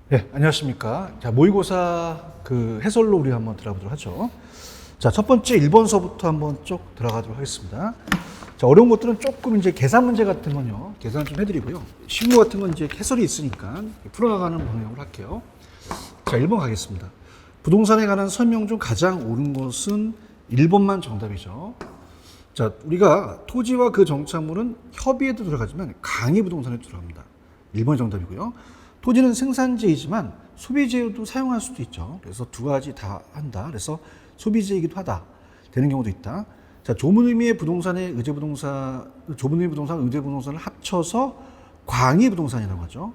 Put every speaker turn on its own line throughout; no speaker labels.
네, 안녕하십니까. 자, 모의고사 그 해설로 우리 한번 들어가보도록 하죠. 자, 첫 번째 1번서부터 한번 쭉 들어가도록 하겠습니다. 자, 어려운 것들은 조금 이제 계산 문제 같은 건요, 계산 좀 해드리고요. 쉬운 거 같은 건 이제 해설이 있으니까 풀어나가는 방향으로 할게요. 자, 1번 가겠습니다. 부동산에 관한 설명 중 가장 옳은 것은 1번만 정답이죠. 자, 우리가 토지와 그 정착물은 협의에도 들어가지만 강의 부동산에 들어갑니다. 1번이 정답이고요. 토지는 생산지이지만 소비재로도 사용할 수도 있죠. 그래서 두 가지 다 한다. 그래서 소비재이기도 하다. 되는 경우도 있다. 자, 좁은 의미의 부동산의 의제부동산, 좁은 의미 부동산, 의제부동산을 합쳐서 광의부동산이라고 하죠.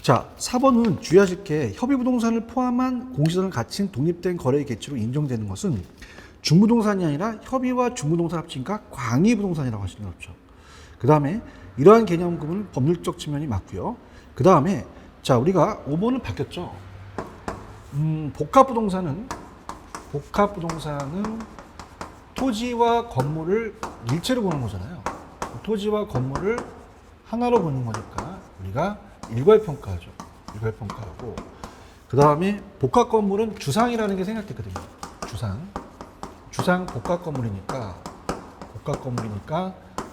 자, 4번은 주의하실 게 협의부동산을 포함한 공시자를 갖춘 독립된 거래의 개체로 인정되는 것은 중부동산이 아니라 협의와 중부동산 합치니까 광의부동산이라고 하시는 거죠. 그 다음에 이러한 개념 구분은 법률적 측면이 맞고요. 그 다음에 자, 우리가 5번은 바뀌었죠. 복합부동산은 토지와 건물을 일체로 보는 거잖아요. 토지와 건물을 하나로 보는 거니까 우리가 일괄평가하죠. 일괄평가하고 그 다음에 복합 건물은 주상이라는 게 생략됐거든요. 주상 복합 건물이니까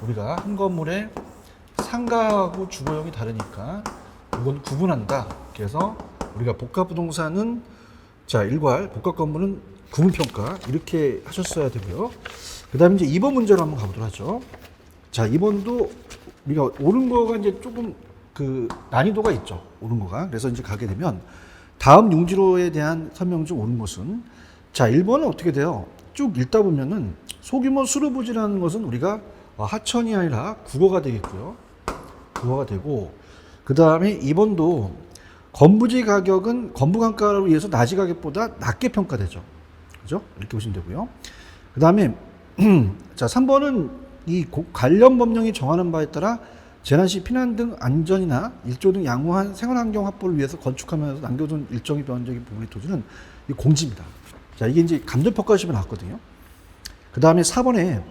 우리가 한 건물에 상가하고 주거용이 다르니까 이건 구분한다. 그래서 우리가 복합부동산은 자, 일괄 복합 건물은 구분평가 이렇게 하셨어야 되고요. 그 다음에 이제 2번 문제로 한번 가보도록 하죠. 자, 2번도 우리가 옳은 거가 이제 조금 그 난이도가 있죠. 옳은 거가. 그래서 이제 가게 되면 다음 용지로에 대한 설명 중 옳은 것은 자, 1번은 어떻게 돼요? 쭉 읽다 보면은 소규모 수로부지라는 것은 우리가 하천이 아니라 국어가 되겠고요. 국어가 되고 그 다음에 2번도 건부지 가격은 건부간가로 의해서 나지 가격보다 낮게 평가되죠. 그죠? 이렇게 보시면 되고요. 그 다음에 자, 3번은 이 관련 법령이 정하는 바에 따라 재난 시 피난 등 안전이나 일조 등 양호한 생활환경 확보를 위해서 건축하면서 남겨둔 일정이 변적인 부분의 토지는 이 공지입니다. 자, 이게 이제 감정평가시험에 나왔거든요. 그 다음에 4번에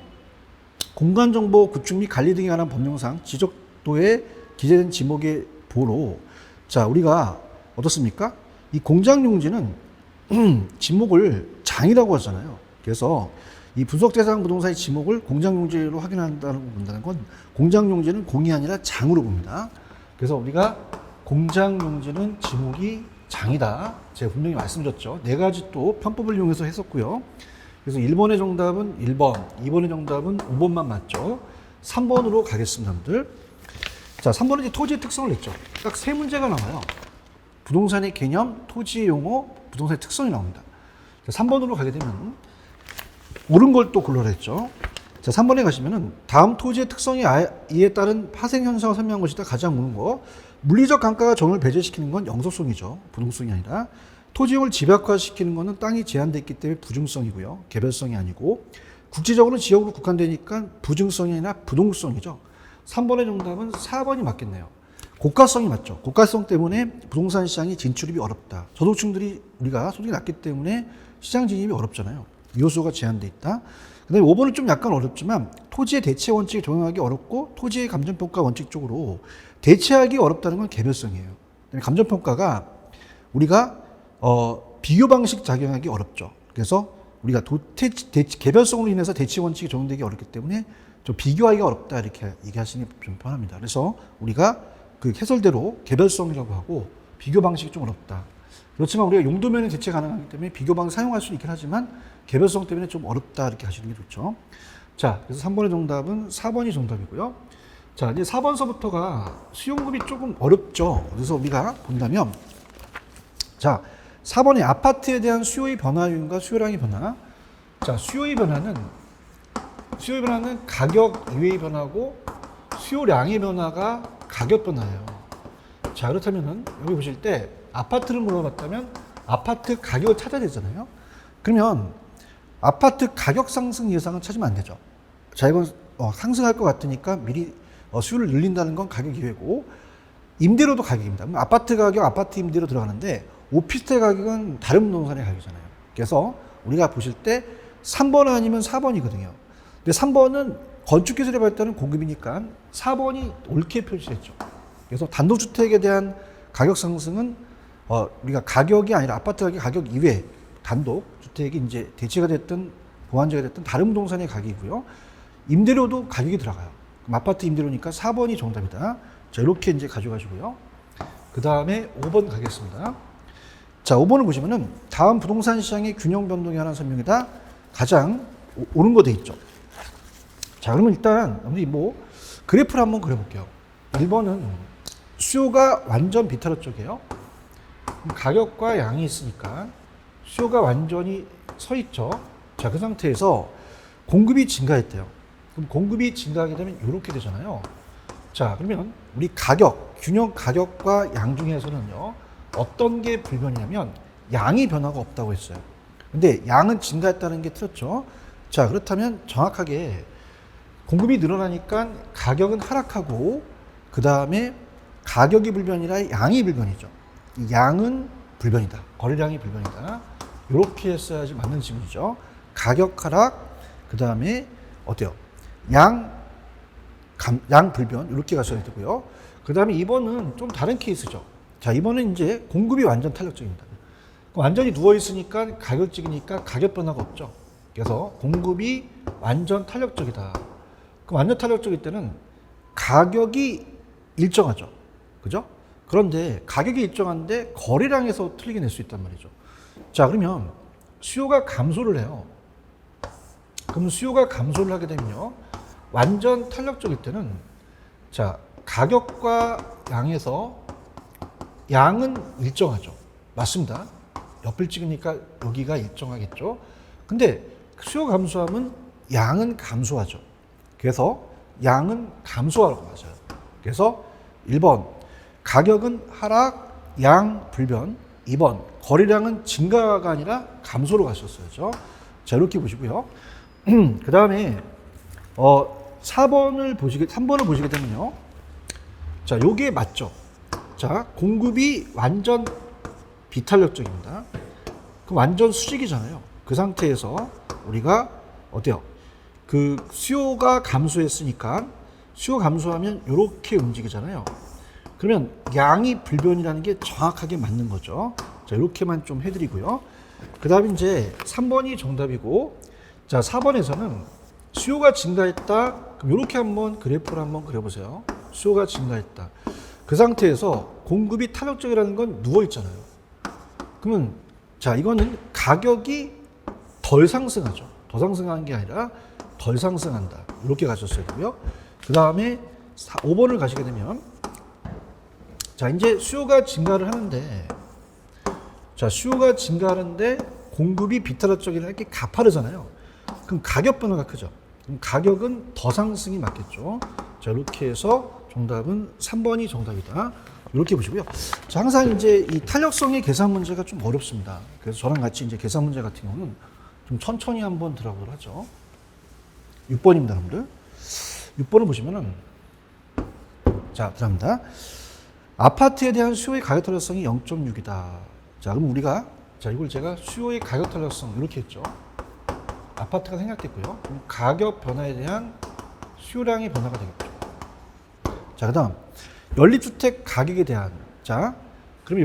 공간정보 구축 및 관리 등에 관한 법령상 지적도에 기재된 지목의 보로 자, 우리가 어떻습니까? 이 공장용지는 지목을 장이라고 하잖아요. 그래서 이 분석 대상 부동산의 지목을 공장용지로 확인한다고 본다는 건 공장용지는 공이 아니라 장으로 봅니다. 그래서 우리가 공장용지는 지목이 장이다. 제가 분명히 말씀드렸죠. 네 가지 또 편법을 이용해서 했었고요. 그래서 1번의 정답은 1번, 2번의 정답은 5번만 맞죠. 3번으로 가겠습니다, 여러분들. 자, 3번은 이제 토지의 특성을 냈죠. 딱 세 문제가 나와요. 부동산의 개념, 토지의 용어, 부동산의 특성이 나옵니다. 자, 3번으로 가게 되면 옳은 걸 또 골라라 했죠. 자, 3번에 가시면은 다음 토지의 특성이 이에 따른 파생 현상을 설명한 것이다. 가장 옳은 거. 물리적 강가가 정을 배제시키는 건 영속성이죠. 부동성이 아니라. 토지용을 집약화시키는 것은 땅이 제한되어 있기 때문에 부중성이고요. 개별성이 아니고. 국지적으로 지역으로 국한되니까 부중성이 아니라 부동성이죠. 3번의 정답은 4번이 맞겠네요. 고가성이 맞죠. 고가성 때문에 부동산 시장이 진출입이 어렵다. 저소득층들이 우리가 소득이 낮기 때문에 시장 진입이 어렵잖아요. 요소가 제한돼 있다. 그 다음에 5번은 좀 약간 어렵지만 토지의 대체 원칙에 적용하기 어렵고 토지의 감정평가 원칙 쪽으로 대체하기 어렵다는 건 개별성이에요. 감정평가가 우리가 비교 방식 작용하기 어렵죠. 그래서 우리가 개별성으로 인해서 대체 원칙이 적용되기 어렵기 때문에 좀 비교하기가 어렵다 이렇게 얘기하시는 게 좀 편합니다. 그래서 우리가 그 해설대로 개별성이라고 하고 비교 방식이 좀 어렵다. 그렇지만 우리가 용도면에 대체 가능하기 때문에 비교 방식 사용할 수 있긴 하지만 개별성 때문에 좀 어렵다 이렇게 하시는 게 좋죠. 자, 그래서 3번의 정답은 4번이 정답이고요. 자, 이제 4번서부터가 수용급이 조금 어렵죠. 그래서 우리가 본다면 자, 4번의 아파트에 대한 수요의 변화 요인과 수요량의 변화. 자, 수요의 변화는 가격 이외의 변화고 수요량의 변화가 가격 변화예요. 자, 그렇다면은 여기 보실 때 아파트를 물어봤다면 아파트 가격을 찾아야 되잖아요. 그러면 아파트 가격 상승 예상은 찾으면 안 되죠. 자, 이건 상승할 것 같으니까 미리 수요를 늘린다는 건 가격 이외고 임대료도 가격입니다. 그럼 아파트 가격, 아파트 임대료 들어가는데 오피스텔 가격은 다른 부동산의 가격이잖아요. 그래서 우리가 보실 때 3번 아니면 4번이거든요. 근데 3번은 건축기술의 발달은 공급이니까 4번이 옳게 표시했죠. 그래서 단독주택에 대한 가격 상승은 우리가 가격이 아니라 아파트 가격 이외 단독 주택이 이제 대체가 됐든 보완제가 됐든 다른 부동산의 가격이고요. 임대료도 가격이 들어가요. 그럼 아파트 임대료니까 4번이 정답이다. 자, 이렇게 이제 가져가시고요. 그 다음에 5번 가겠습니다. 자, 5번을 보시면은 다음 부동산 시장의 균형 변동에 관한 설명이다. 가장 옳은 거 돼 있죠. 자, 그러면 일단 우리 뭐 그래프를 한번 그려볼게요. 1번은 수요가 완전 비탈로 쪽이에요. 가격과 양이 있으니까 수요가 완전히 서 있죠. 자, 그 상태에서 공급이 증가했대요. 그럼 공급이 증가하게 되면 이렇게 되잖아요. 자, 그러면 우리 가격, 균형 가격과 양 중에서는요, 어떤 게 불변이냐면 양이 변화가 없다고 했어요. 근데 양은 증가했다는 게 틀렸죠. 자, 그렇다면 정확하게 공급이 늘어나니까 가격은 하락하고 그 다음에 가격이 불변이라 양이 불변이죠. 이 양은 불변이다. 거래량이 불변이다. 이렇게 했어야지 맞는 질문이죠. 가격 하락, 그 다음에 어때요? 양 불변 이렇게 가셔야 되고요. 그 다음에 2번은 좀 다른 케이스죠. 자, 이번은 이제 공급이 완전 탄력적입니다. 완전히 누워 있으니까 가격적이니까 가격 변화가 없죠. 그래서 공급이 완전 탄력적이다. 그럼 완전 탄력적일 때는 가격이 일정하죠. 그죠? 그런데 가격이 일정한데 거래량에서 틀리게 낼 수 있단 말이죠. 자, 그러면 수요가 감소를 해요. 그럼 수요가 감소를 하게 되면요. 완전 탄력적일 때는 자, 가격과 양에서 양은 일정하죠. 맞습니다. 옆을 찍으니까 여기가 일정하겠죠. 근데 수요 감소하면 양은 감소하죠. 그래서 양은 감소하라고 맞아요. 그래서 1번 가격은 하락, 양 불변. 2번 거래량은 증가가 아니라 감소로 가셨어야죠. 자, 이렇게 보시고요. 그 다음에 3번을 보시게 되면요. 자, 요게 맞죠. 자, 공급이 완전 비탄력적입니다. 그럼 완전 수직이잖아요. 그 상태에서 우리가 어때요? 그 수요가 감소했으니까 수요 감소하면 이렇게 움직이잖아요. 그러면 양이 불변이라는 게 정확하게 맞는 거죠. 자, 이렇게만 좀 해드리고요. 그 다음에 이제 3번이 정답이고, 자, 4번에서는 수요가 증가했다. 그럼 이렇게 한번 그래프를 한번 그려보세요. 수요가 증가했다. 그 상태에서 공급이 탄력적이라는 건 누워 있잖아요. 그러면 자, 이거는 가격이 덜 상승하죠. 더 상승하는 게 아니라 덜 상승한다. 이렇게 가셨어야 되고요. 그 다음에 5번을 가시게 되면 자, 이제 수요가 증가를 하는데 자, 수요가 증가하는데 공급이 비탄력적이라는 게 가파르잖아요. 그럼 가격 변화가 크죠. 그럼 가격은 더 상승이 맞겠죠. 자, 이렇게 해서 정답은 3번이 정답이다. 이렇게 보시고요. 자, 항상 이제 이 탄력성의 계산 문제가 좀 어렵습니다. 그래서 저랑 같이 이제 계산 문제 같은 경우는 좀 천천히 한번 들어보도록 하죠. 6번입니다, 여러분들. 6번을 보시면은 자, 들어갑니다. 아파트에 대한 수요의 가격 탄력성이 0.6이다. 자, 그럼 우리가 자, 이걸 제가 수요의 가격 탄력성 이렇게 했죠. 아파트가 생략됐고요. 그럼 가격 변화에 대한 수요량의 변화가 되겠죠. 자, 그다음 연립주택 가격에 대한 자, 그럼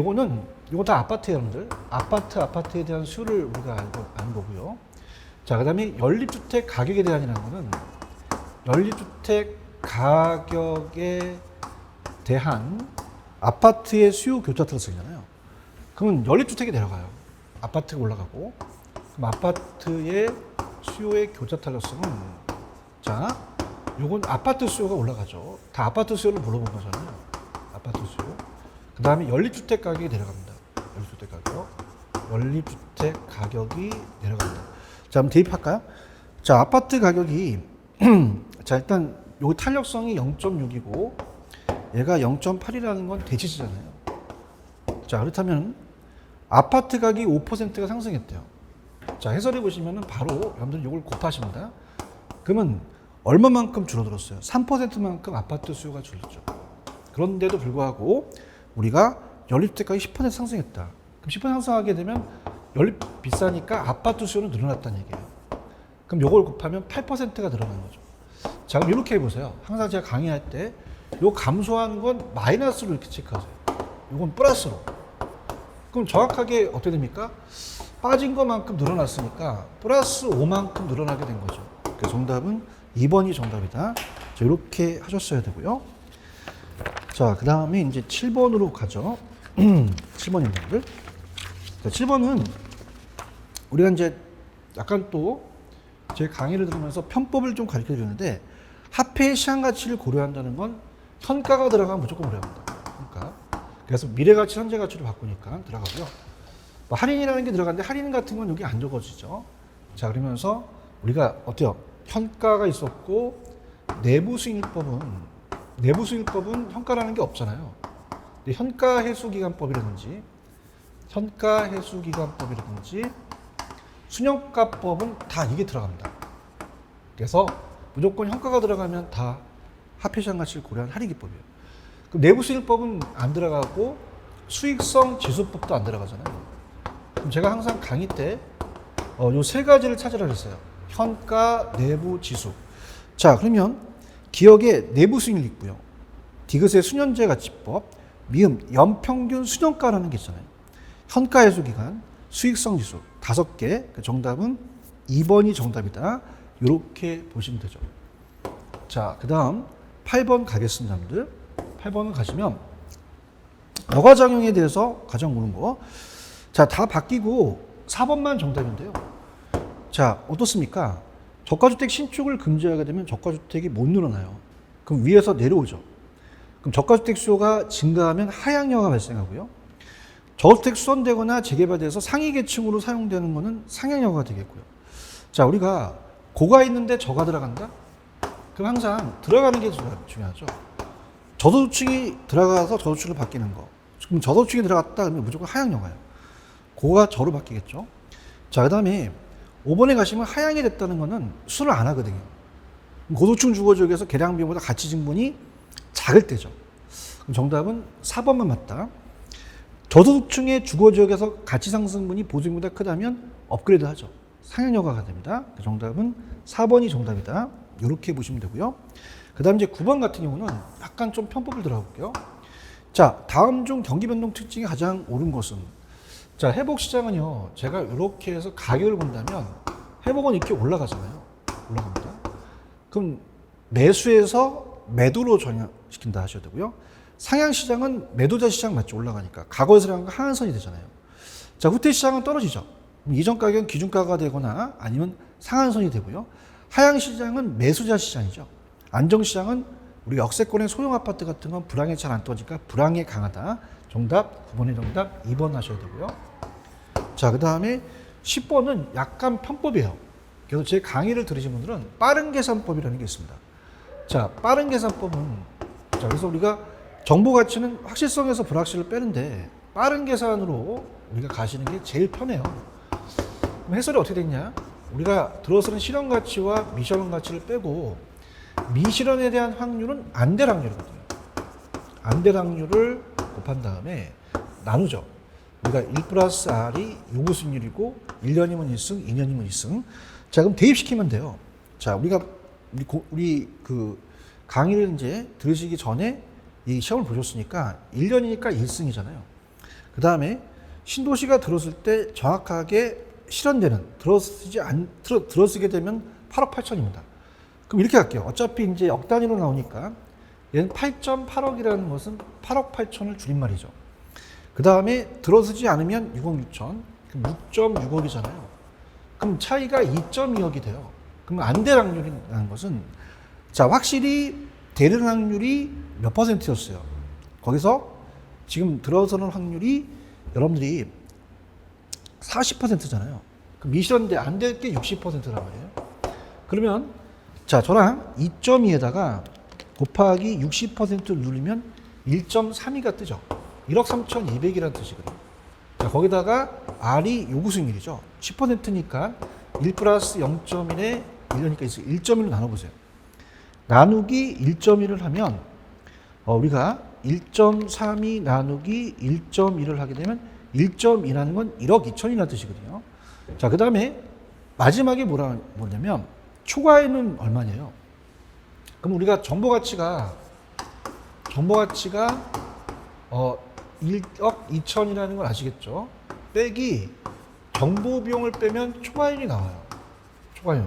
이거 다 아파트예요, 여러분들. 아파트에 대한 수요를 우리가 아는 거고요. 자, 그다음에 연립주택 가격에 대한이라는 거는 연립주택 가격에 대한 아파트의 수요 교차 탄력성이잖아요. 그러면 연립주택이 내려가요. 아파트가 올라가고. 그럼 아파트의 수요의 교차 탄력성은 자, 요건 아파트 수요가 올라가죠. 다 아파트 수요를 물어본 거잖아요. 아파트 수요. 그 다음에 연립주택 가격이 내려갑니다. 연립주택 가격. 연립주택 가격이 내려갑니다. 자, 한번 대입할까요? 자, 아파트 가격이 자, 일단 요 탄력성이 0.6이고 얘가 0.8이라는 건 대치시잖아요. 자, 그렇다면 아파트 가격이 5%가 상승했대요. 자, 해설해 보시면은 바로 여러분들 이걸 곱하십니다. 그러면 얼마만큼 줄어들었어요? 3%만큼 아파트 수요가 줄었죠. 그런데도 불구하고 우리가 연립주택 가격이 10% 상승했다. 그럼 10% 상승하게 되면 연립 비싸니까 아파트 수요는 늘어났다는 얘기예요. 그럼 요걸 곱하면 8%가 늘어난 거죠. 자, 그럼 이렇게 해보세요. 항상 제가 강의할 때 요 감소하는 건 마이너스로 이렇게 체크하세요. 요건 플러스로. 그럼 정확하게 어떻게 됩니까? 빠진 것만큼 늘어났으니까 플러스 5만큼 늘어나게 된 거죠. 그래서 정답은 2번이 정답이다. 자, 이렇게 하셨어야 되고요. 자, 그 다음에 이제 7번으로 가죠. 7번입니다. 자, 7번은 우리가 이제 약간 또 제 강의를 들으면서 편법을 좀 가르쳐 드렸는데 화폐의 시장 가치를 고려한다는 건 현가가 들어가면 무조건 고려합니다. 그러니까 그래서 미래 가치, 현재 가치로 바꾸니까 들어가고요. 뭐 할인이라는 게 들어가는데 할인 같은 건 여기 안 적어지죠. 자, 그러면서 우리가 어때요? 현가가 있었고 내부 수익률법은 현가라는 게 없잖아요. 근데 현가 해수 기간법이라든지 순영가법은 다 이게 들어갑니다. 그래서 무조건 현가가 들어가면 다 화폐시장 가치를 고려한 할인기법이에요. 그럼 내부 수익률법은 안 들어가고 수익성 지수법도 안 들어가잖아요. 그럼 제가 항상 강의 때 요 세 가지를 찾으라 그랬어요. 현가, 내부, 지수. 자, 그러면 기억에 내부 수익률 있고요. 디귿의 수년제 가치법, 미음 연평균 수년가라는 게 있잖아요. 현가 해수 기간, 수익성 지수 5개. 그 정답은 2번이 정답이다. 이렇게 보시면 되죠. 자, 그 다음 8번 가겠습니다, 여러분들. 8번을 가시면 여가작용에 대해서 가장 모르는 거. 자, 다 바뀌고 4번만 정답인데요. 자, 어떻습니까? 저가주택 신축을 금지하게 되면 저가주택이 못 늘어나요. 그럼 위에서 내려오죠. 그럼 저가주택 수요가 증가하면 하향여가 발생하고요. 저주택 수선되거나 재개발돼서 상위 계층으로 사용되는 것은 상향여가 되겠고요. 자, 우리가 고가 있는데 저가 들어간다? 그럼 항상 들어가는 게 중요하죠. 저소득층이 들어가서 저소득층으로 바뀌는 거. 그럼 저소득층이 들어갔다 그러면 무조건 하향여가예요. 고가 저로 바뀌겠죠. 자, 그 다음에 5번에 가시면 하향이 됐다는 거는 수를 안 하거든요. 고소득층 주거지역에서 개량 비용보다 가치 증분이 작을 때죠. 그럼 정답은 4번만 맞다. 저소득층의 주거지역에서 가치 상승분이 보수익보다 크다면 업그레이드 하죠. 상향여가가 됩니다. 그 정답은 4번이 정답이다. 이렇게 보시면 되고요. 그 다음 이제 9번 같은 경우는 약간 좀 편법을 들어가 볼게요. 자, 다음 중 경기 변동 특징이 가장 옳은 것은? 자, 회복 시장은요, 제가 이렇게 해서 가격을 본다면 회복은 이렇게 올라가잖아요. 올라갑니다. 그럼 매수해서 매도로 전환시킨다 하셔야 되고요. 상향 시장은 매도자 시장 맞죠? 올라가니까. 과거에서 한 하한선이 되잖아요. 자, 후퇴 시장은 떨어지죠. 이전 가격은 기준가가 되거나 아니면 상한선이 되고요. 하향 시장은 매수자 시장이죠. 안정 시장은 우리 역세권의 소형 아파트 같은 건 불황에 잘 안 떨어지니까 불황에 강하다. 정답 9번의 정답 2번 하셔야 되고요. 자, 그 다음에 10번은 약간 편법이에요. 그래서 제 강의를 들으신 분들은 빠른 계산법이라는 게 있습니다. 자, 빠른 계산법은, 자, 그래서 우리가 정보 가치는 확실성에서 불확실을 빼는데 빠른 계산으로 우리가 가시는 게 제일 편해요. 그럼 해설이 어떻게 됐냐? 우리가 들어서는 실현 가치와 미실현 가치를 빼고 미실현에 대한 확률은 안 될 확률이거든요. 안 될 확률을 곱한 다음에 나누죠. 우리가 1 플러스 R이 요구 수익률이고 1년이면 1승, 2년이면 2승. 자, 그럼 대입시키면 돼요. 자, 우리 그 강의를 이제 들으시기 전에 이 시험을 보셨으니까 1년이니까 1승이잖아요. 그 다음에 신도시가 들었을 때 정확하게 실현되는, 들어쓰게 되면 8억 8천입니다. 그럼 이렇게 할게요. 어차피 이제 억 단위로 나오니까 얘는 8.8억이라는 것은 8억 8천을 줄임말이죠. 그 다음에 들어서지 않으면 6억 6천, 그럼 6.6억이잖아요. 그럼 차이가 2.2억이 돼요. 그럼 안 될 확률이라는 것은, 자, 확실히 되는 확률이 몇 퍼센트였어요? 거기서 지금 들어서는 확률이 여러분들이 40%잖아요. 그럼 미실현인데 안 될 게 60%란 말이에요. 그러면 자, 저랑 2.2에다가 곱하기 60%를 누르면 1.32가 뜨죠. 1억 3,200이라는 뜻이거든요. 자, 거기다가 R이 요구 수익률이죠. 10%니까 1 플러스 0.1에 1년이니까 1.1로 나눠보세요. 나누기 1.1을 하면 우리가 1.32 나누기 1.1을 하게 되면 1.2라는 건 1억 2천이라는 뜻이거든요. 자, 그 다음에 마지막에 뭐냐면 초과에는 얼마냐요? 그럼 우리가 정보 가치가 1억 2천이라는 걸 아시겠죠? 빼기 정보 비용을 빼면 초과이익이 나와요. 초과이익.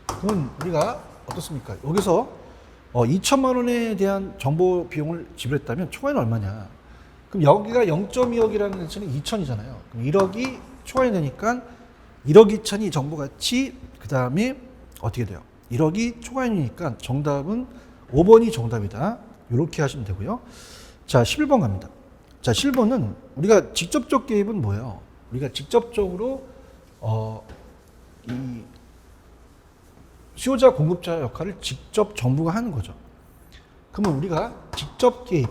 그럼 우리가 어떻습니까? 여기서 2천만 원에 대한 정보 비용을 지불했다면 초과이익은 얼마냐? 그럼 여기가 0.2억이라는 데서는 2천이잖아요. 그럼 1억이 초과이 되니까 1억 2천이 정보 가치, 그 다음에 어떻게 돼요? 1억이 초과이니까 정답은 5번이 정답이다. 이렇게 하시면 되고요. 자, 11번 갑니다. 자, 11번은 우리가 직접적 개입은 뭐예요? 우리가 직접적으로 이 수요자 공급자 역할을 직접 정부가 하는 거죠. 그러면 우리가 직접 개입,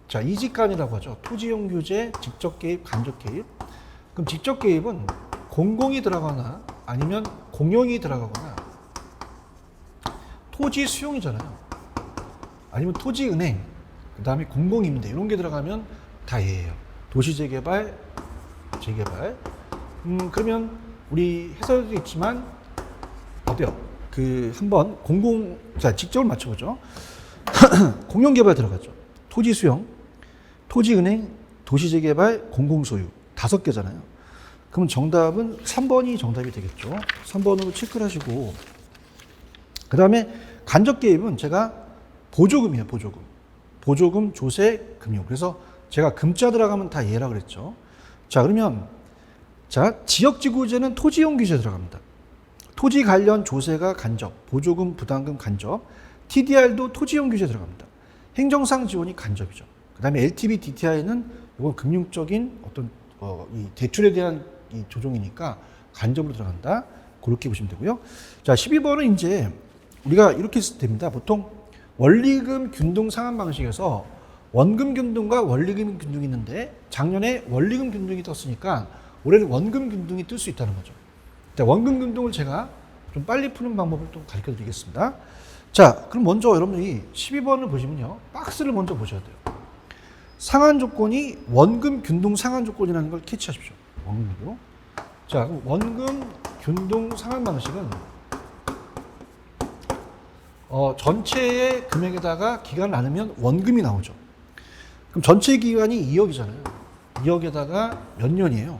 자, 이직간이라고 하죠. 토지용 규제, 직접 개입, 간접 개입. 그럼 직접 개입은 공공이 들어가거나 아니면 공용이 들어가거나 토지 수용이잖아요. 아니면 토지은행, 그 다음에 공공임대 이런 게 들어가면 다 예예요. 도시재개발, 재개발. 그러면 우리 해설도 있지만 어때요? 한번 자, 직접을 맞춰보죠. 공용개발 들어가죠. 토지 수용, 토지은행, 도시재개발, 공공소유 5개잖아요. 그럼 정답은 3번이 정답이 되겠죠. 3번으로 체크를 하시고, 그 다음에 간접 개입은 제가 보조금이에요. 보조금, 조세, 금융. 그래서 제가 금자 들어가면 다 예라 그랬죠. 자, 그러면 자, 지역지구제는 토지용 규제 들어갑니다. 토지 관련 조세가 간접, 보조금, 부담금 간접, TDR도 토지용 규제 들어갑니다. 행정상 지원이 간접이죠. 그 다음에 LTV, DTI는 이건 금융적인 어떤 이 대출에 대한 이 조정이니까 간접으로 들어간다. 그렇게 보시면 되고요. 자, 12번은 이제 우리가 이렇게 쓰면 됩니다. 보통 원리금 균등 상환 방식에서 원금 균등과 원리금 균등이 있는데 작년에 원리금 균등이 떴으니까 올해는 원금 균등이 뜰 수 있다는 거죠. 원금 균등을 제가 좀 빨리 푸는 방법을 또 가르쳐 드리겠습니다. 자, 그럼 먼저 여러분이 12번을 보시면요. 박스를 먼저 보셔야 돼요. 상환 조건이 원금 균등 상환 조건이라는 걸 캐치하십시오. 원금으로. 자, 그럼 원금 균등 상환 방식은 전체의 금액에다가 기간을 나누면 원금이 나오죠. 그럼 전체 기간이 2억이잖아요. 2억에다가 몇 년이에요?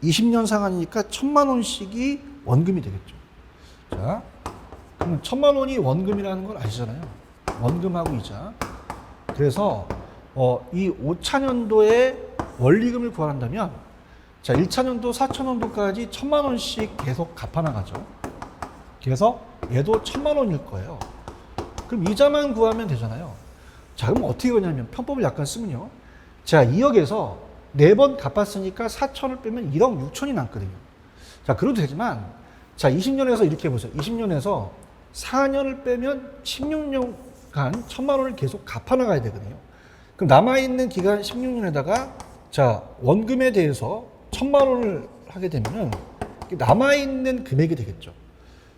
20년 상환이니까 1,000만 원씩이 원금이 되겠죠. 자, 그럼 1,000만 원이 원금이라는 걸 아시잖아요. 원금하고 이자. 그래서 이 5차년도에 원리금을 구한다면 자, 1차년도, 4차년도까지 1,000만 원씩 계속 갚아나가죠. 그래서 얘도 1,000만 원일 거예요. 그럼 이자만 구하면 되잖아요. 자, 그럼 어떻게 하냐면 편법을 약간 쓰면요. 자, 2억에서 4번 갚았으니까 4천을 빼면 1억 6천이 남거든요. 자, 그래도 되지만 자, 20년에서 이렇게 해보세요. 20년에서 4년을 빼면 16년간 1,000만 원을 계속 갚아나가야 되거든요. 그럼 남아있는 기간 16년에다가 자, 원금에 대해서 1,000만 원을 하게 되면은 남아있는 금액이 되겠죠.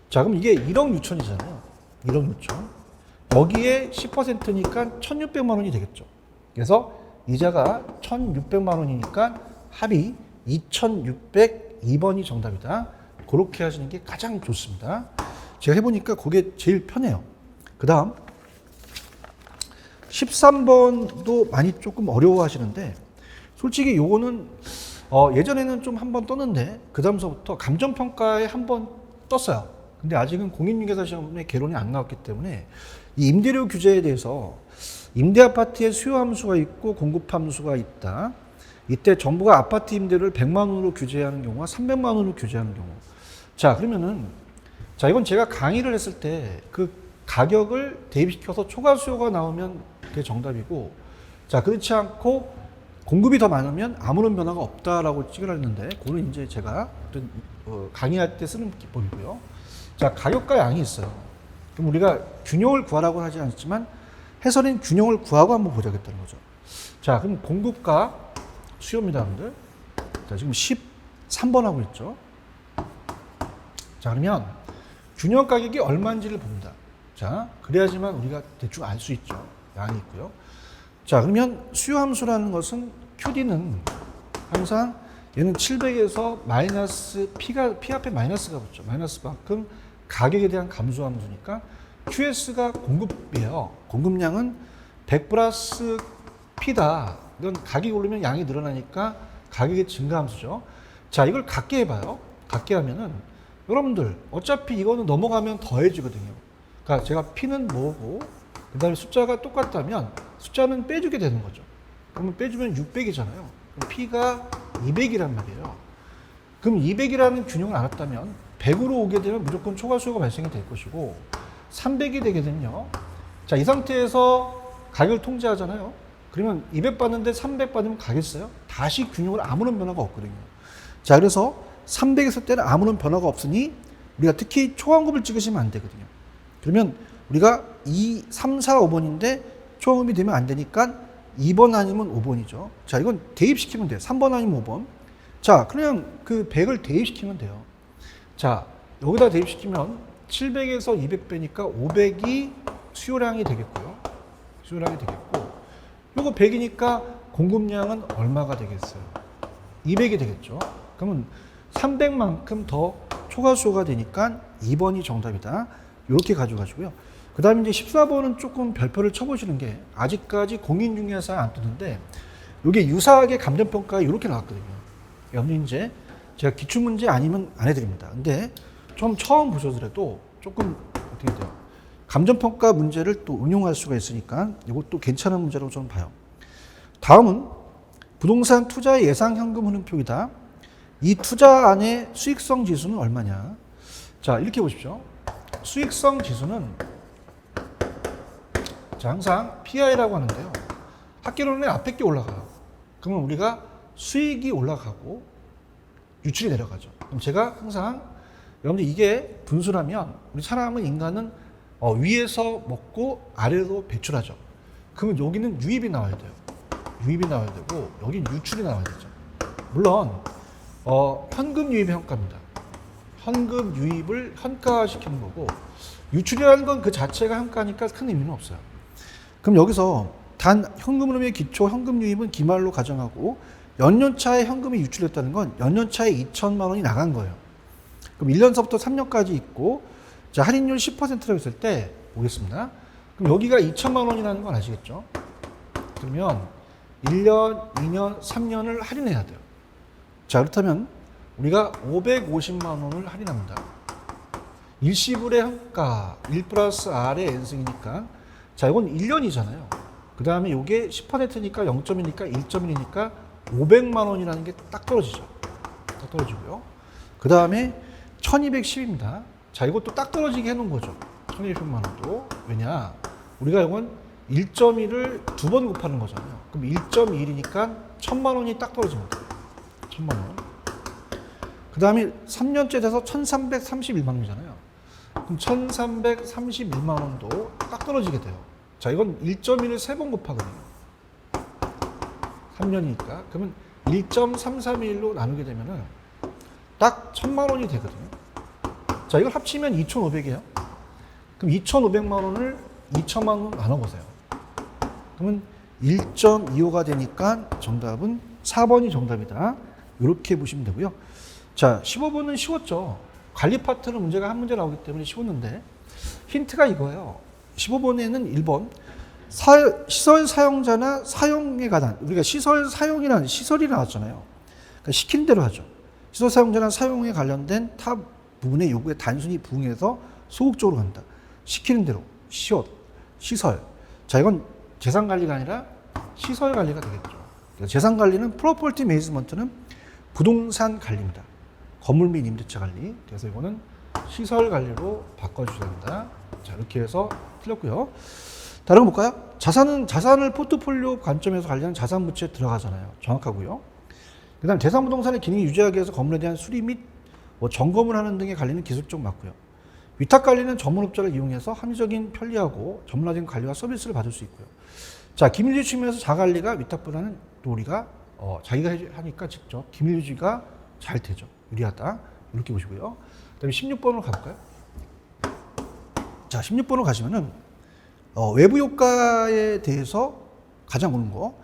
자, 그럼 이게 1억 6천이잖아요. 1억 6천. 여기에 10%니까 1,600만 원이 되겠죠. 그래서 이자가 1,600만 원이니까 합이 2,602번이 정답이다. 그렇게 하시는 게 가장 좋습니다. 제가 해보니까 그게 제일 편해요. 그 다음 13번도 많이 조금 어려워하시는데 솔직히 요거는 예전에는 좀 한번 떴는데 그 다음서부터 감정평가에 한번 떴어요. 근데 아직은 공인중개사 시험에 개론이 안 나왔기 때문에 이 임대료 규제에 대해서 임대아파트에 수요함수가 있고 공급함수가 있다. 이때 정부가 아파트 임대료를 100만 원으로 규제하는 경우와 300만 원으로 규제하는 경우. 자, 그러면은 자, 이건 제가 강의를 했을 때 그 가격을 대입시켜서 초과 수요가 나오면 그게 정답이고, 자, 그렇지 않고 공급이 더 많으면 아무런 변화가 없다라고 찍으라 했는데 그거는 이제 제가 어떤 강의할 때 쓰는 기법이고요. 자, 가격과 양이 있어요. 그럼 우리가 균형을 구하라고 하지 않지만 해설인 균형을 구하고 한번 보자겠다는 거죠. 자, 그럼 공급과 수요입니다, 여러분들. 자, 지금 13번 하고 있죠. 자, 그러면 균형 가격이 얼마인지를 봅니다. 자, 그래야지만 우리가 대충 알 수 있죠. 양이 있고요. 자, 그러면 수요 함수라는 것은 QD는 항상 얘는 700에서 마이너스 P 앞에 마이너스가 붙죠. 마이너스만큼 가격에 대한 감소 함수니까 QS가 공급이에요. 공급량은 100 플러스 P다. 이건 가격이 오르면 양이 늘어나니까 가격의 증가함수죠. 자, 이걸 같게 해봐요. 같게 하면은 여러분들 어차피 이거는 넘어가면 더해지거든요. 그러니까 제가 P는 뭐고 그 다음에 숫자가 똑같다면 숫자는 빼주게 되는 거죠. 그러면 빼주면 600이잖아요. 그럼 P가 200이란 말이에요. 그럼 200이라는 균형을 알았다면 100으로 오게 되면 무조건 초과수요가 발생이 될 것이고 300이 되게 되면요. 자, 이 상태에서 가격을 통제하잖아요. 그러면 200 받는데 300 받으면 가겠어요? 다시 균형을 아무런 변화가 없거든요. 자, 그래서 300 했을 때는 아무런 변화가 없으니 우리가 특히 초과금을 찍으시면 안 되거든요. 그러면 우리가 2, 3, 4, 5번인데 초과금이 되면 안 되니까 2번 아니면 5번이죠. 자, 이건 대입시키면 돼요. 3번 아니면 5번. 자, 그냥 그 100을 대입시키면 돼요. 자, 여기다 대입시키면 700에서 200 빼니까 500이 수요량이 되겠고요. 수요량이 되겠고, 요거 100이니까 공급량은 얼마가 되겠어요? 200이 되겠죠. 그러면 300만큼 더 초과 수요가 되니까 2번이 정답이다. 이렇게 가져가시고요. 그 다음에 이제 14번은 조금 별표를 쳐보시는 게 아직까지 공인중개사 안 뜨는데 이게 유사하게 감정평가 이렇게 나왔거든요. 여러분 이제 제가 기출문제 아니면 안 해드립니다. 근데 좀 처음 보셔더라도 조금 어떻게 돼요? 감정평가 문제를 또 응용할 수가 있으니까 이것도 괜찮은 문제라고 저는 봐요. 다음은 부동산 투자의 예상 현금 흐름표이다. 이 투자 안에 수익성 지수는 얼마냐? 자, 이렇게 보십시오. 수익성 지수는 자, 항상 PI라고 하는데요. 학계론의 앞에 게 올라가요. 그러면 우리가 수익이 올라가고 유출이 내려가죠. 그럼 제가 항상 여러분들 이게 분수라면 우리 사람은 인간은 위에서 먹고 아래로 배출하죠. 그러면 여기는 유입이 나와야 돼요. 유입이 나와야 되고 여긴 유출이 나와야 되죠. 물론 현금 유입의 현가입니다. 현금 유입을 현가시키는 거고 유출이라는 건 그 자체가 현가니까 큰 의미는 없어요. 그럼 여기서 단 현금 흐름의 기초 현금 유입은 기말로 가정하고 연년차에 현금이 유출됐다는 건 연년차에 2천만 원이 나간 거예요. 그럼 1년서부터 3년까지 있고 자, 할인율 10%라고 했을 때 보겠습니다. 그럼 여기가 2천만 원이라는 건 아시겠죠? 그러면 1년, 2년, 3년을 할인해야 돼요. 자, 그렇다면 우리가 550만 원을 할인합니다. 일시불의 현가 1 플러스 R의 N승이니까 자, 이건 1년이잖아요. 그 다음에 이게 10%니까 0.1이니까 1.1이니까 500만 원이라는 게 딱 떨어지죠. 딱 떨어지고요. 그 다음에 1210입니다. 자, 이것도 딱 떨어지게 해놓은 거죠. 1210만 원도. 왜냐? 우리가 이건 1.1을 두 번 곱하는 거잖아요. 그럼 1.1이니까 1000만 원이 딱 떨어집니다. 1000만 원. 그 다음에 3년째 돼서 1331만 원이잖아요. 그럼 1331만 원도 딱 떨어지게 돼요. 자, 이건 1.1을 세 번 곱하거든요. 3년이니까. 그러면 1.331로 나누게 되면은 딱 1000만 원이 되거든요. 자, 이걸 합치면 2,500이에요. 그럼 2,500만 원을 2천만 원으로 나눠보세요. 그러면 1.25가 되니까 정답은 4번이 정답이다. 이렇게 보시면 되고요. 자, 15번은 쉬웠죠. 관리 파트는 문제가 한 문제 나오기 때문에 쉬웠는데 힌트가 이거예요. 15번에는 1번 시설 사용자나 사용에 관한 우리가 시설 사용이라는 시설이 나왔잖아요. 그러니까 시킨 대로 하죠. 시설 사용자나 사용에 관련된 타 부분의 요구에 단순히 부응해서 소극적으로 간다. 시키는 대로 시설. 자, 이건 재산 관리가 아니라 시설 관리가 되겠죠. 그러니까 재산 관리는 프로퍼티 매니지먼트는 부동산 관리입니다. 건물 및 임대차 관리. 그래서 이거는 시설 관리로 바꿔주셔야 된다. 자, 이렇게 해서 틀렸고요. 다른 거 볼까요? 자산을 포트폴리오 관점에서 관리하는 자산 부채에 들어가잖아요. 정확하고요. 그 다음 대상부동산의 기능이 유지하기 위해서 건물에 대한 수리 및 점검을 하는 등의 관리는 기술적 맞고요. 위탁 관리는 전문업자를 이용해서 합리적인 편리하고 전문화된 관리와 서비스를 받을 수 있고요. 자, 기밀유지 측면에서 자관리가 위탁보다는 또 우리가 자기가 하니까 직접 기밀유지가 잘 되죠. 유리하다. 이렇게 보시고요. 그 다음에 16번으로 가볼까요? 자, 16번으로 가시면은 외부 효과에 대해서 가장 오는 거.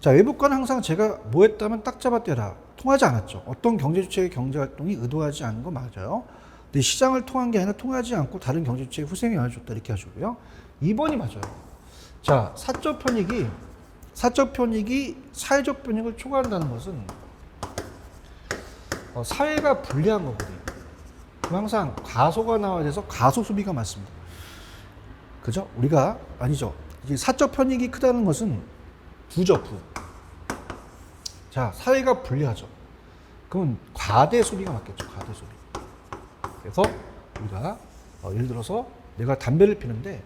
자, 외부 효과는 항상 제가 뭐 했다면 딱 잡아떼라. 통하지 않았죠. 어떤 경제주체의 경제활동이 의도하지 않은 거 맞아요. 근데 시장을 통한 게 아니라 통하지 않고 다른 경제주체의 후생에 영향을 줬다. 이렇게 하시고요. 2번이 맞아요. 자, 사적 편익이 사적 편익이 사회적 편익을 초과한다는 것은 사회가 불리한 거거든요. 그럼 항상 과소가 나와야 돼서 과소 소비가 맞습니다. 그죠? 우리가 아니죠. 이제 사적 편익이 크다는 것은 부죠, 부. 자, 사회가 불리하죠. 그러면 과대 소비가 맞겠죠, 과대 소비. 그래서 우리가 예를 들어서 내가 담배를 피는데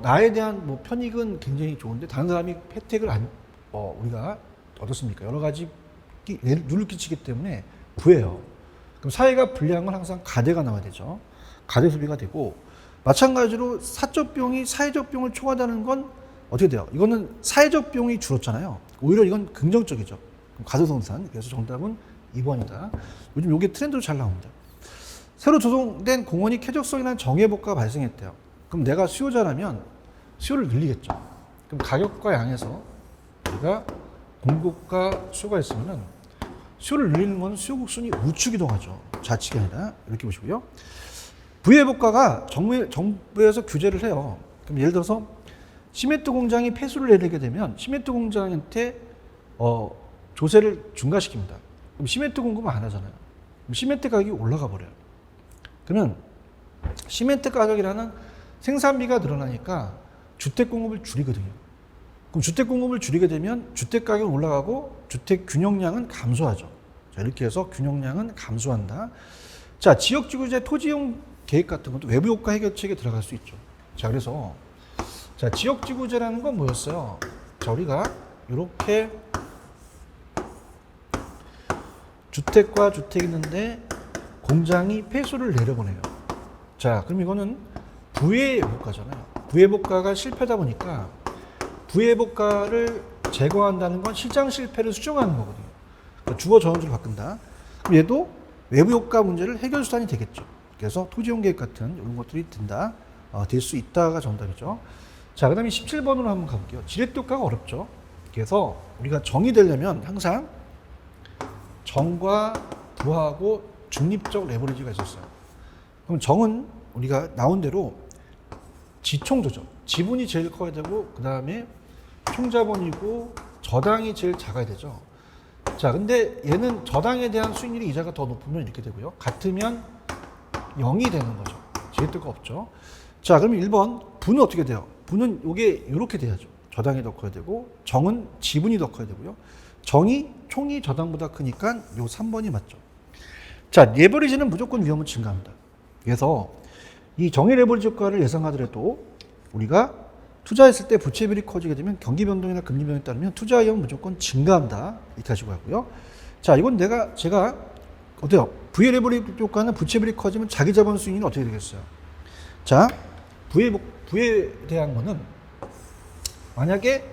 나에 대한 뭐 편익은 굉장히 좋은데 다른 사람이 혜택을 우리가 얻었습니까? 여러 가지 누를 끼치기 때문에 부예요. 그럼 사회가 불리한 건 항상 가대가 나와야 되죠. 가대 소비가 되고 마찬가지로 사적 비용이 사회적 비용을 초과하는 건 어떻게 돼요? 이거는 사회적 비용이 줄었잖아요. 오히려 이건 긍정적이죠. 과소동산. 그래서 정답은 2번이다. 요즘 이게 트렌드로 잘 나옵니다. 새로 조성된 공원이 쾌적성이나 정예복가가 발생했대요. 그럼 내가 수요자라면 수요를 늘리겠죠. 그럼 가격과 양에서 우리가 공급과 수요가 있으면은 수요를 늘리는 건 수요 곡선이 우측 이동하죠. 좌측이 아니라 이렇게 보시고요. 부의복가가 정부에서 규제를 해요. 그럼 예를 들어서 시멘트 공장이 폐수를 내리게 되면 시멘트 공장한테 조세를 중과시킵니다. 그럼 시멘트 공급을 안 하잖아요. 그럼 시멘트 가격이 올라가 버려요. 그러면 시멘트 가격이라는 생산비가 늘어나니까 주택 공급을 줄이거든요. 그럼 주택 공급을 줄이게 되면 주택 가격은 올라가고 주택 균형량은 감소하죠. 자, 이렇게 해서 균형량은 감소한다. 자, 지역지구제 토지이용 계획 같은 것도 외부 효과 해결책에 들어갈 수 있죠. 자, 그래서 자, 지역지구제라는 건 뭐였어요? 자, 우리가 이렇게 주택과 주택이 있는데 공장이 폐수를 내려보내요. 자, 그럼 이거는 부의복가잖아요. 부의복가가 실패하다 보니까 부의복가를 제거한다는 건 시장 실패를 수정하는 거거든요. 그러니까 주거 전원주를 바꾼다. 그럼 얘도 외부 효과 문제를 해결 수단이 되겠죠. 그래서 토지용 계획 같은 이런 것들이 된다, 될 수 있다가 정답이죠. 자, 그다음에 17번으로 한번 가볼게요. 지렛대 효과가 어렵죠. 그래서 우리가 정이 되려면 항상 정과 부하고 중립적 레버리지가 있었어요. 그럼 정은 우리가 나온 대로 지총조죠. 지분이 제일 커야 되고 그 다음에 총자본이고 저당이 제일 작아야 되죠. 자, 근데 얘는 저당에 대한 수익률이 이자가 더 높으면 이렇게 되고요. 같으면 0이 되는 거죠. 지렛대가 없죠. 자, 그러면 1번 부는 어떻게 돼요? 부는 이게 이렇게 돼야죠. 저당이 더 커야 되고 정은 지분이 더 커야 되고요. 총이 저당보다 크니까 요 3번이 맞죠. 자, 레버리지는 무조건 위험은 증가합니다. 그래서 이 정의 레버리지 효과를 예상하더라도 우리가 투자했을 때 부채 비율이 커지게 되면 경기 변동이나 금리 변동에 따르면 투자 위험은 무조건 증가한다. 이렇게 하시고 하고요. 자, 이건 제가 어때요? 부의 레버리지 효과는 부채 비율이 커지면 자기 자본 수익률은 어떻게 되겠어요? 자, 부에 대한 거는 만약에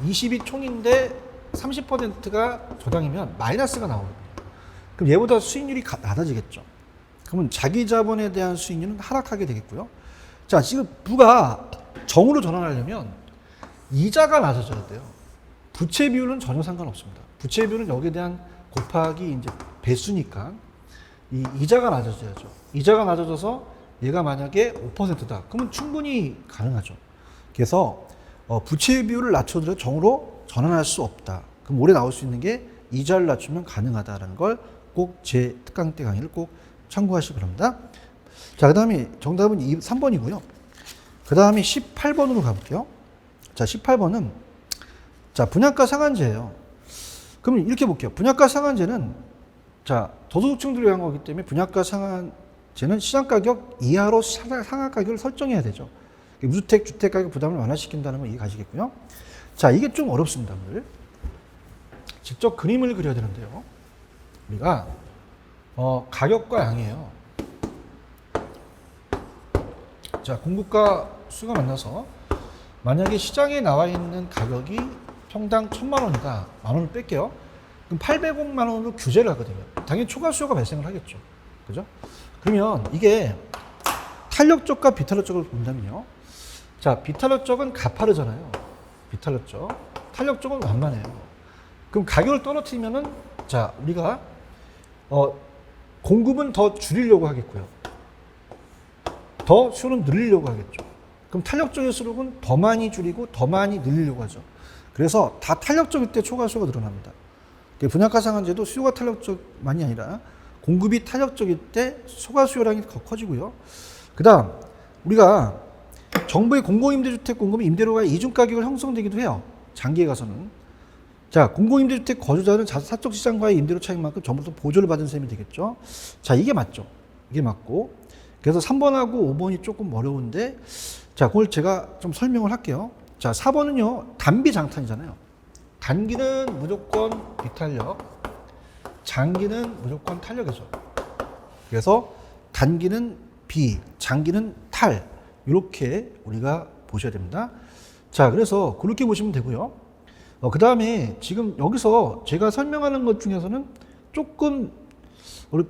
20이 총인데 30%가 저당이면 마이너스가 나오거든요. 그럼 얘보다 수익률이 낮아지겠죠. 그러면 자기 자본에 대한 수익률은 하락하게 되겠고요. 자, 지금 부가 정으로 전환하려면 이자가 낮아져야 돼요. 부채 비율은 전혀 상관없습니다. 부채 비율은 여기에 대한 곱하기 이제 배수니까 이 이자가 낮아져야죠. 이자가 낮아져서 얘가 만약에 5%다. 그러면 충분히 가능하죠. 그래서 부채 비율을 낮춰도 정으로 전환할 수 없다. 그럼 올해 나올 수 있는 게 이자를 낮추면 가능하다라는 걸 꼭 제 특강 때 강의를 꼭 참고하시기 바랍니다. 자, 그 다음에 정답은 3번이고요. 그 다음에 18번으로 가볼게요. 자, 18번은 자, 분양가 상한제예요. 그러면 이렇게 볼게요. 분양가 상한제는 자, 저소득층들을 위한 거기 때문에 분양가 상한제는 시장가격 이하로 상하 가격을 설정해야 되죠. 무주택, 주택 가격 부담을 완화시킨다는 거 이해 가시겠고요. 자, 이게 좀 어렵습니다, 오늘. 직접 그림을 그려야 되는데요. 우리가 가격과 양이에요. 자, 공급과 수요가 만나서 만약에 시장에 나와 있는 가격이 평당 1,000만 원이다. 만 원을 뺄게요. 그럼 800만 원으로 규제를 하거든요. 당연히 초과 수요가 발생을 하겠죠. 그죠? 그러면 이게 탄력적과 비탄력적을 본다면요. 자, 비탄력적은 가파르잖아요. 비탄력적. 탄력적은 완만해요. 그럼 가격을 떨어뜨리면은 자, 우리가 공급은 더 줄이려고 하겠고요. 더 수요는 늘리려고 하겠죠. 그럼 탄력적일수록은 더 많이 줄이고 더 많이 늘리려고 하죠. 그래서 다 탄력적일 때 초과 수요가 늘어납니다. 분양가 상한제도 수요가 탄력적만이 아니라 공급이 탄력적일 때 초과 수요량이 더 커지고요. 그 다음 우리가 정부의 공공임대주택 공급은 임대료가 이중 가격을 형성되기도 해요. 장기에 가서는. 자, 공공임대주택 거주자는 사적 시장과의 임대료 차익만큼 정부로부터 보조를 받은 셈이 되겠죠. 자, 이게 맞죠. 이게 맞고. 그래서 3번하고 5번이 조금 어려운데, 자, 그걸 제가 좀 설명을 할게요. 자, 4번은요, 단비 장탄이잖아요. 단기는 무조건 비탄력, 장기는 무조건 탄력이죠. 그래서 단기는 비, 장기는 탈, 이렇게 우리가 보셔야 됩니다. 자, 그래서 그렇게 보시면 되고요. 그 다음에 지금 여기서 제가 설명하는 것 중에서는 조금 우리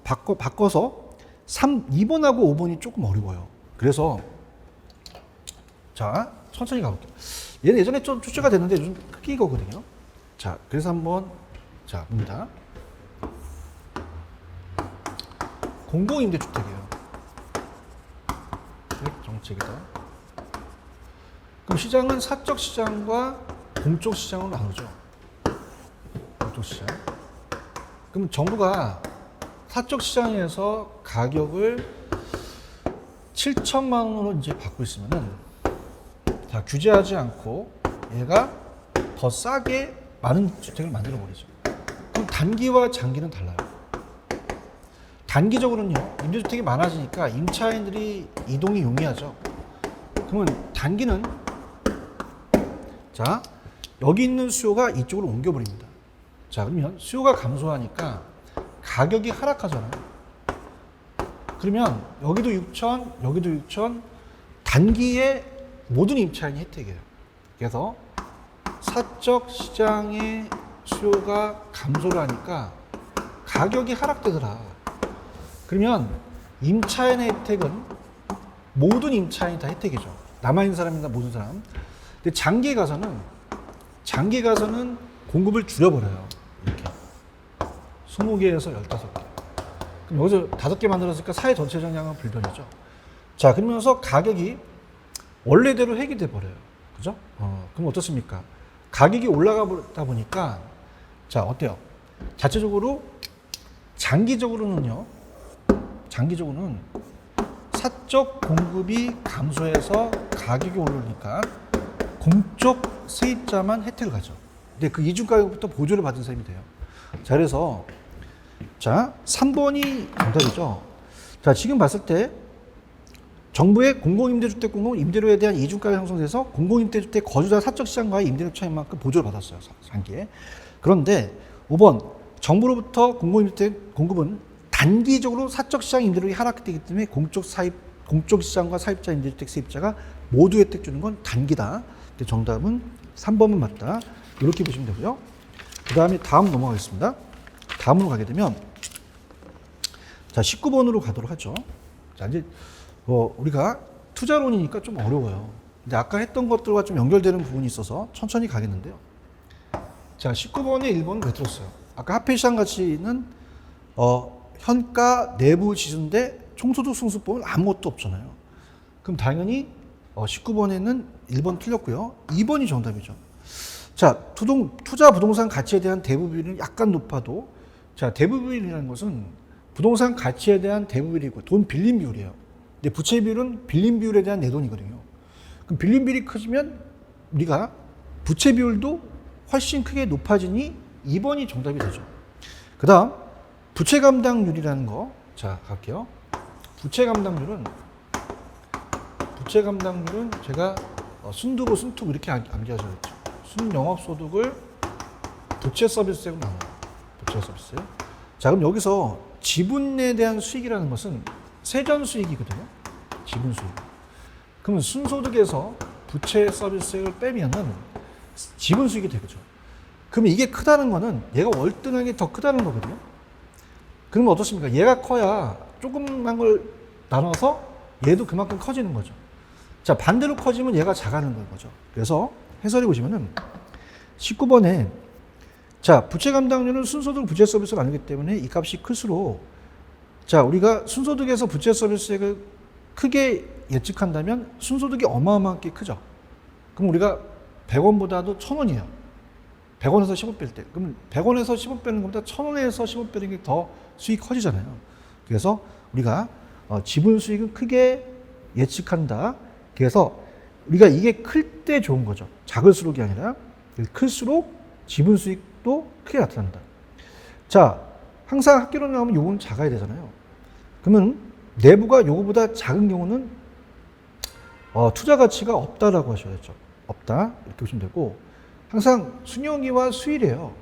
바꿔서 2번하고 5번이 조금 어려워요. 그래서 자, 천천히 가볼게요. 얘는 예전에 좀 출제가 됐는데 요즘 크게 이거거든요. 자, 그래서 한번 자, 봅니다. 공공임대주택이에요. 정책이다. 그럼 시장은 사적 시장과 공적 시장으로 나누죠. 공적 시장. 그럼 정부가 사적 시장에서 가격을 7천만 원으로 이제 받고 있으면은, 자, 규제하지 않고 얘가 더 싸게 많은 주택을 만들어 버리죠. 그럼 단기와 장기는 달라요. 단기적으로는요, 임대주택이 많아지니까 임차인들이 이동이 용이하죠. 그러면 단기는, 자, 여기 있는 수요가 이쪽으로 옮겨버립니다. 자, 그러면 수요가 감소하니까 가격이 하락하잖아요. 그러면 여기도 6천, 여기도 6천, 단기에 모든 임차인이 혜택이에요. 그래서 사적 시장의 수요가 감소를 하니까 가격이 하락되더라. 그러면 임차인의 혜택은 모든 임차인이 다 혜택이죠. 남아있는 사람이나 모든 사람. 근데 장기에 가서는 공급을 줄여버려요. 이렇게 20개에서 15개. 그럼 여기서 5개 만들었으니까 사회 전체 정량은 불변이죠. 자, 그러면서 가격이 원래대로 회귀돼 버려요. 그죠? 그럼 어떻습니까? 가격이 올라가다 보니까, 자, 어때요? 자체적으로 장기적으로는 사적 공급이 감소해서 가격이 오르니까 공적 세입자만 혜택을 가죠. 근데 그 이중 가격부터 보조를 받은 셈이 돼요. 자, 그래서 자, 3번이 정답이죠. 자, 지금 봤을 때 정부의 공공임대주택 공급 임대료에 대한 이중 가격 형성돼서 공공임대주택 거주자 사적 시장과의 임대료 차이만큼 보조를 받았어요. 장기에. 그런데 5번 정부로부터 공공임대주택 공급은 단기적으로 사적 시장 임대료가 하락되기 때문에 공적 시장과 사입자 임대주택 세입자가 모두 혜택 주는 건 단기다. 정답은 3번은 맞다. 이렇게 보시면 되고요. 그 다음에 다음 넘어가겠습니다. 다음으로 가게 되면, 자, 19번으로 가도록 하죠. 자, 이제 우리가 투자론이니까 좀 어려워요. 근데 아까 했던 것들과 좀 연결되는 부분이 있어서 천천히 가겠는데요. 자, 19번에 1번은 왜 들었어요? 아까 화폐시장 가치는 현가 내부 지수인데 총소득 승수법은 아무것도 없잖아요. 그럼 당연히 19번에는 1번 틀렸고요. 2번이 정답이죠. 자, 투자 부동산 가치에 대한 대부 비율은 약간 높아도, 자, 대부 비율이라는 것은 부동산 가치에 대한 대부 비율이고 돈 빌린 비율이에요. 근데 부채 비율은 빌린 비율에 대한 내돈이거든요. 그럼 빌린 비율이 커지면 우리가 부채 비율도 훨씬 크게 높아지니 2번이 정답이 되죠. 그 다음 부채 감당률이라는 거, 자, 갈게요. 부채 감당률은 제가 순두부 순투부 이렇게 암기하셔야겠죠. 순영업소득을 부채 서비스액으로 나눠요. 부채 서비스. 자, 그럼 여기서 지분에 대한 수익이라는 것은 세전 수익이거든요. 지분 수익. 그러면 순소득에서 부채 서비스액을 빼면은 지분 수익이 되겠죠. 그러면 이게 크다는 거는 얘가 월등하게 더 크다는 거거든요. 그러면 어떻습니까? 얘가 커야 조금만 걸 나눠서 얘도 그만큼 커지는 거죠. 자, 반대로 커지면 얘가 작아지는 거죠. 그래서 해설해 보시면은 19번에, 자, 부채 감당률은 순소득 부채 서비스를 나누기 때문에 이 값이 클수록, 자, 우리가 순소득에서 부채 서비스액을 크게 예측한다면 순소득이 어마어마하게 크죠. 그럼 우리가 100원보다도 1000원이에요. 100원에서 15 뺄 때. 그럼 100원에서 15 빼는 것보다 1000원에서 15 빼는 게 더 수익이 커지잖아요. 그래서 우리가 지분 수익은 크게 예측한다. 그래서 우리가 이게 클 때 좋은 거죠. 작을수록이 아니라 클수록 지분 수익도 크게 나타난다. 자, 항상 합계로 나오면 요거는 작아야 되잖아요. 그러면 내부가 요거보다 작은 경우는 투자 가치가 없다라고 하셔야죠. 없다 이렇게 보시면 되고, 항상 순영이와 수일이에요.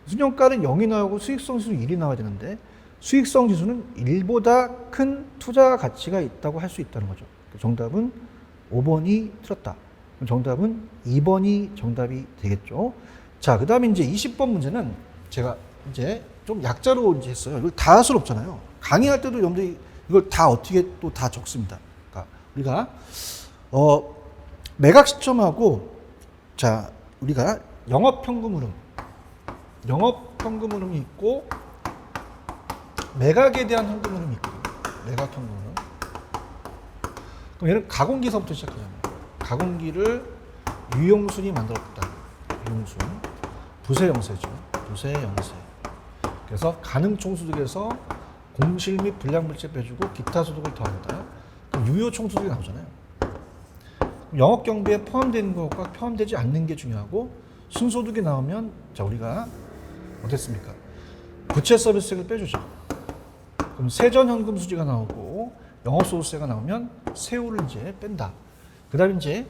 순영가는 0이 나오고 수익성 지수 1이 나와야 되는데, 수익성 지수는 1보다 큰 투자 가치가 있다고 할 수 있다는 거죠. 정답은 5번이 틀렸다. 정답은 2번이 정답이 되겠죠. 자, 그 다음에 이제 20번 문제는 제가 이제 좀 약자로 이제 했어요. 이걸 다 할 수는 없잖아요. 강의할 때도 여러분들이 이걸 다 어떻게 또 다 적습니다. 그러니까 우리가 매각 시점하고, 자, 우리가 영업평균 흐름이 있고 매각에 대한 현금 흐름이 있거든요. 매각 현금 흐름. 그럼 얘는 가공기서부터 시작하잖아요. 가공기를 유용순이 만들었다. 유용순. 부세 영세죠. 부세 영세. 그래서 가능총소득에서 공실 및 불량물세 빼주고 기타 소득을 더한다. 그럼 유효총소득이 나오잖아요. 영업경비에 포함되는 것과 포함되지 않는 게 중요하고, 순소득이 나오면 자, 우리가 어땠습니까? 부채 서비스세를 빼주죠. 그럼 세전현금 수지가 나오고 영업소득세가 나오면 세후를 이제 뺀다. 그 다음에 이제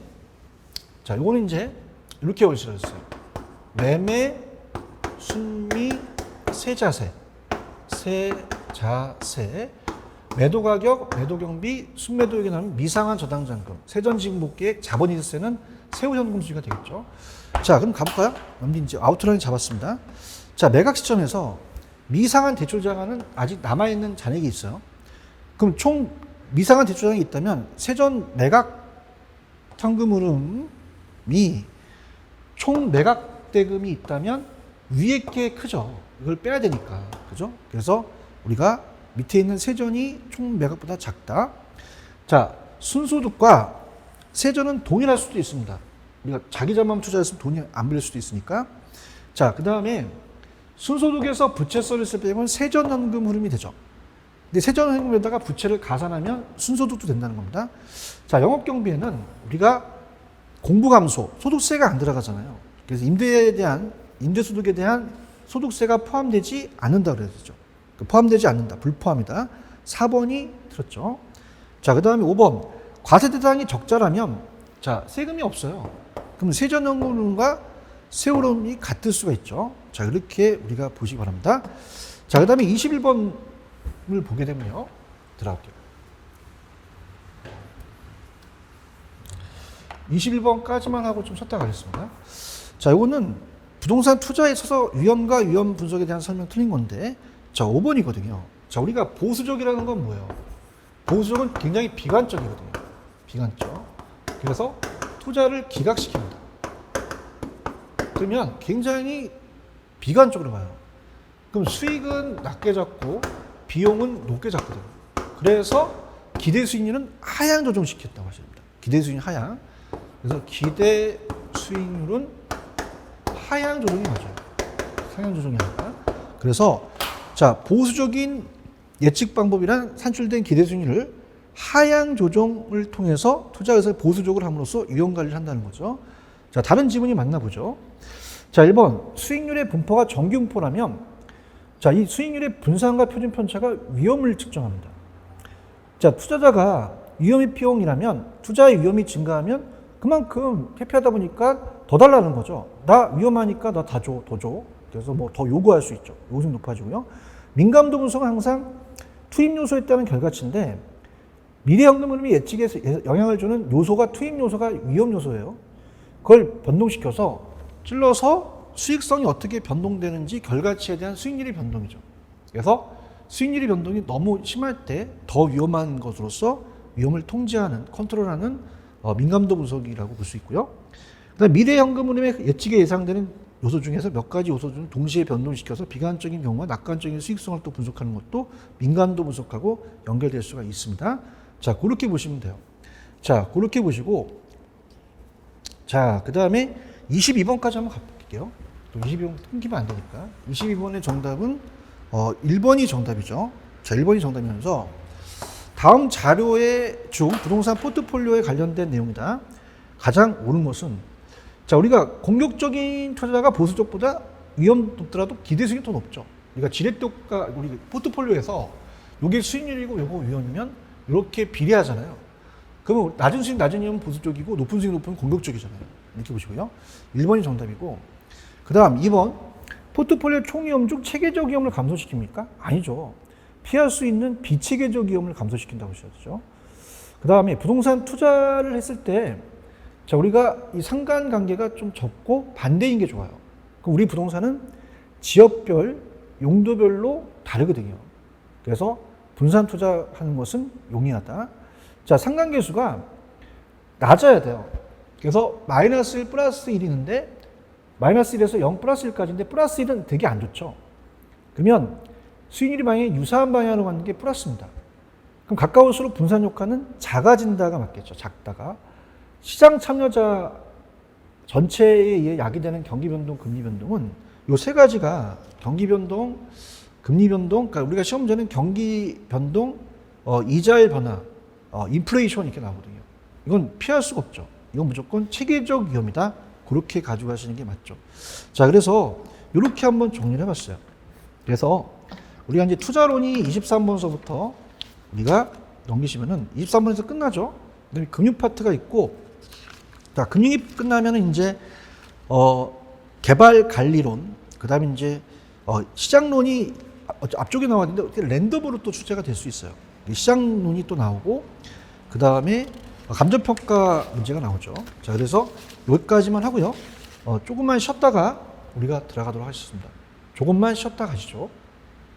자, 요거는 이제 이렇게 올시렸어요. 매매, 순미, 세자세, 매도 가격, 매도 경비, 순매도액이 나오면 미상한 저당장금, 세전지급목계획, 자본이득세는 세후현금 수지가 되겠죠. 자, 그럼 가볼까요? 이제 아웃라인 잡았습니다. 자, 매각 시점에서 미상한 대출자가는 아직 남아있는 잔액이 있어요. 그럼 총 미상한 대출자가 있다면 세전 매각 현금 흐름이 총 매각 대금이 있다면 위에 게 크죠. 이걸 빼야 되니까. 그죠? 그래서 우리가 밑에 있는 세전이 총 매각보다 작다. 자, 순소득과 세전은 동일할 수도 있습니다. 우리가 자기 자만 투자했으면 돈이 안 빌릴 수도 있으니까. 자, 그 다음에 순소득에서 부채 서비스를 빼면 세전현금 흐름이 되죠. 근데 세전현금에다가 부채를 가산하면 순소득도 된다는 겁니다. 자, 영업경비에는 우리가 공부감소, 소득세가 안 들어가잖아요. 그래서 임대소득에 대한 소득세가 포함되지 않는다 그래야 되죠. 포함되지 않는다. 불포함이다. 4번이 틀렸죠. 자, 그 다음에 5번. 과세 대상이 적자라면, 자, 세금이 없어요. 그럼 세전현금과 세후흐름이 같을 수가 있죠. 자, 이렇게 우리가 보시기 바랍니다. 자, 그 다음에 21번을 보게 되면요. 들어갈게요. 21번까지만 하고 좀 쉬었다 가겠습니다. 자, 이거는 부동산 투자에 있어서 위험과 위험 분석에 대한 설명 틀린 건데, 자, 5번이거든요. 자, 우리가 보수적이라는 건 뭐예요? 보수적은 굉장히 비관적이거든요. 비관적. 그래서 투자를 기각시킵니다. 그러면 굉장히 비관적으로 봐요. 그럼 수익은 낮게 잡고 비용은 높게 잡거든요. 그래서 기대 수익률은 하향 조정시켰다고 하십니다. 기대 수익률 하향. 그래서 기대 수익률은 하향 조정이 맞아요. 상향 조정이 아니라. 그래서 자, 보수적인 예측 방법이란 산출된 기대 수익률을 하향 조정을 통해서 투자 의사를 보수적으로 함으로써 위험 관리를 한다는 거죠. 자, 다른 지문이 만나보죠. 자, 1번 수익률의 분포가 정기 분포라면, 자, 이 수익률의 분산과 표준 편차가 위험을 측정합니다. 자, 투자자가 위험이 비용이라면 투자의 위험이 증가하면 그만큼 회피하다 보니까 더 달라는 거죠. 나 위험하니까 나 다 줘, 더 줘. 그래서 뭐 더 요구할 수 있죠. 요소가 높아지고요. 민감도 분석은 항상 투입 요소에 따른 결과치인데, 미래 현금 흐름이 예측에 영향을 주는 요소가 투입 요소가 위험 요소예요. 그걸 변동시켜서 찔러서 수익성이 어떻게 변동되는지 결과치에 대한 수익률의 변동이죠. 그래서 수익률의 변동이 너무 심할 때 더 위험한 것으로서 위험을 통제하는, 컨트롤하는 민감도 분석이라고 볼 수 있고요. 그다음 미래 현금 흐름의 예측에 예상되는 요소 중에서 몇 가지 요소 중 동시에 변동시켜서 비관적인 경우와 낙관적인 수익성을 또 분석하는 것도 민감도 분석하고 연결될 수가 있습니다. 자, 그렇게 보시면 돼요. 자, 그렇게 보시고, 자, 그 다음에 22번까지 한번 가볼게요. 또 22번 끊기면 안 되니까. 22번의 정답은 1번이 정답이죠. 자, 1번이 정답이면서 다음 자료의 중 부동산 포트폴리오에 관련된 내용이다. 가장 옳은 것은, 자, 우리가 공격적인 투자자가 보수 쪽보다 위험 높더라도 기대 수익이 더 높죠. 우리가 지렛대가 우리 포트폴리오에서 요게 수익률이고 요거 위험이면 이렇게 비례하잖아요. 그러면 낮은 수익 낮은 위험은 보수 쪽이고 높은 수익 높은 공격적이잖아요. 이렇게 보시고요. 1번이 정답이고, 그 다음 2번 포트폴리오 총위험 중 체계적 위험을 감소시킵니까? 아니죠. 피할 수 있는 비체계적 위험을 감소시킨다고 하셨죠. 그 다음에 부동산 투자를 했을 때, 자, 우리가 이 상관관계가 좀 적고 반대인 게 좋아요. 그럼 우리 부동산은 지역별, 용도별로 다르거든요. 그래서 분산 투자하는 것은 용이하다. 자, 상관계수가 낮아야 돼요. 그래서 마이너스 1, 플러스 1이 있는데 마이너스 1에서 0 플러스 1까지인데 플러스 1은 되게 안 좋죠. 그러면 수익률이 방향이 유사한 방향으로 가는 게 플러스입니다. 그럼 가까울수록 분산 효과는 작아진다가 맞겠죠. 작다가. 시장 참여자 전체에 의해 야기되는 경기 변동, 금리 변동은 요 세 가지가 경기 변동, 금리 변동, 그러니까 우리가 시험 전에는 경기 변동, 이자의 변화, 인플레이션 이렇게 나오거든요. 이건 피할 수가 없죠. 이건 무조건 체계적 위험이다. 그렇게 가져가시는 게 맞죠. 자, 그래서 이렇게 한번 정리를 해봤어요. 그래서 우리가 이제 투자론이 23번서부터 우리가 넘기시면은 23번에서 끝나죠. 그다음에 금융 파트가 있고, 자, 금융이 끝나면은 이제 개발 관리론, 그다음에 이제 시장론이 앞쪽에 나왔는데 어떻게 랜덤으로 또 출제가 될 수 있어요. 시장론이 또 나오고, 그다음에 감정평가 문제가 나오죠. 자, 그래서 여기까지만 하고요. 조금만 쉬었다가 우리가 들어가도록 하겠습니다. 조금만 쉬었다 가시죠.